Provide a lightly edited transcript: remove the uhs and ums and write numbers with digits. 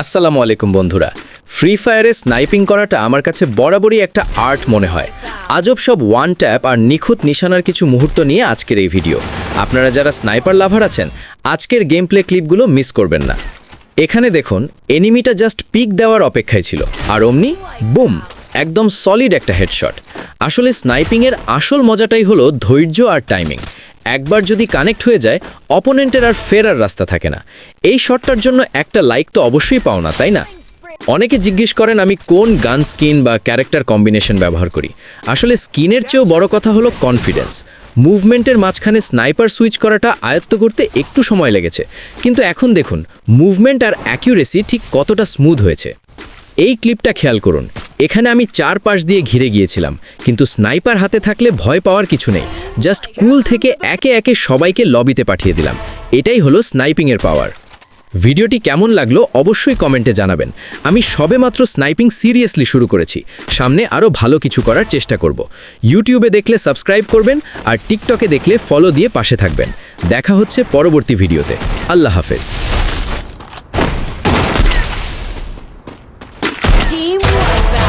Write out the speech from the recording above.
আসসালামু আলাইকুম বন্ধুরা। ফ্রি ফায়ারে স্নাইপিং করাটা আমার কাছে বরাবরই একটা আর্ট মনে হয়। আজব সব ওয়ান ট্যাপ আর নিখুঁত নিশানার কিছু মুহূর্ত নিয়ে আজকের এই ভিডিও। আপনারা যারা স্নাইপার লাভার আছেন, আজকের গেম প্লে ক্লিপগুলো মিস করবেন না। এখানে দেখুন, এনিমিটা জাস্ট পিক দেওয়ার অপেক্ষায় ছিল, আর অমনি বুম, একদম সলিড একটা হেডশট। আসলে স্নাইপিংয়ের আসল মজাটাই হলো ধৈর্য আর টাইমিং। একবার যদি কানেক্ট হয়ে যায়, অপোনেন্টের আর ফেরার রাস্তা থাকে না। এই শটটার জন্য একটা লাইক তো অবশ্যই পাও না, তাই না? অনেকে জিজ্ঞেস করেন আমি কোন গান স্কিন বা ক্যারেক্টার কম্বিনেশন ব্যবহার করি। আসলে স্কিনের চেয়েও বড় কথা হলো কনফিডেন্স। মুভমেন্টের মাঝখানে স্নাইপার সুইচ করাটা আয়ত্ত করতে একটু সময় লেগেছে, কিন্তু এখন দেখুন মুভমেন্ট আর অ্যাকিউরেসি ঠিক কতটা স্মুথ হয়েছে। এই ক্লিপটা খেয়াল করুন। এখানে আমি চারপাশ দিয়ে ঘিরে গিয়েছিলাম, কিন্তু স্নাইপার হাতে থাকলে ভয় পাওয়ার কিছু নেই। জাস্ট কুল থেকে একে একে সবাইকে লবিতে পাঠিয়ে দিলাম। এটাই হলো স্নাইপিংয়ের পাওয়ার। ভিডিওটি কেমন লাগলো অবশ্যই কমেন্টে জানাবেন। আমি সবেমাত্র স্নাইপিং সিরিয়াসলি শুরু করেছি, সামনে আরও ভালো কিছু করার চেষ্টা করব। ইউটিউবে দেখলে সাবস্ক্রাইব করবেন, আর টিকটকে দেখলে ফলো দিয়ে পাশে থাকবেন। দেখা হচ্ছে পরবর্তী ভিডিওতে। আল্লাহ হাফেজ। Teamwork.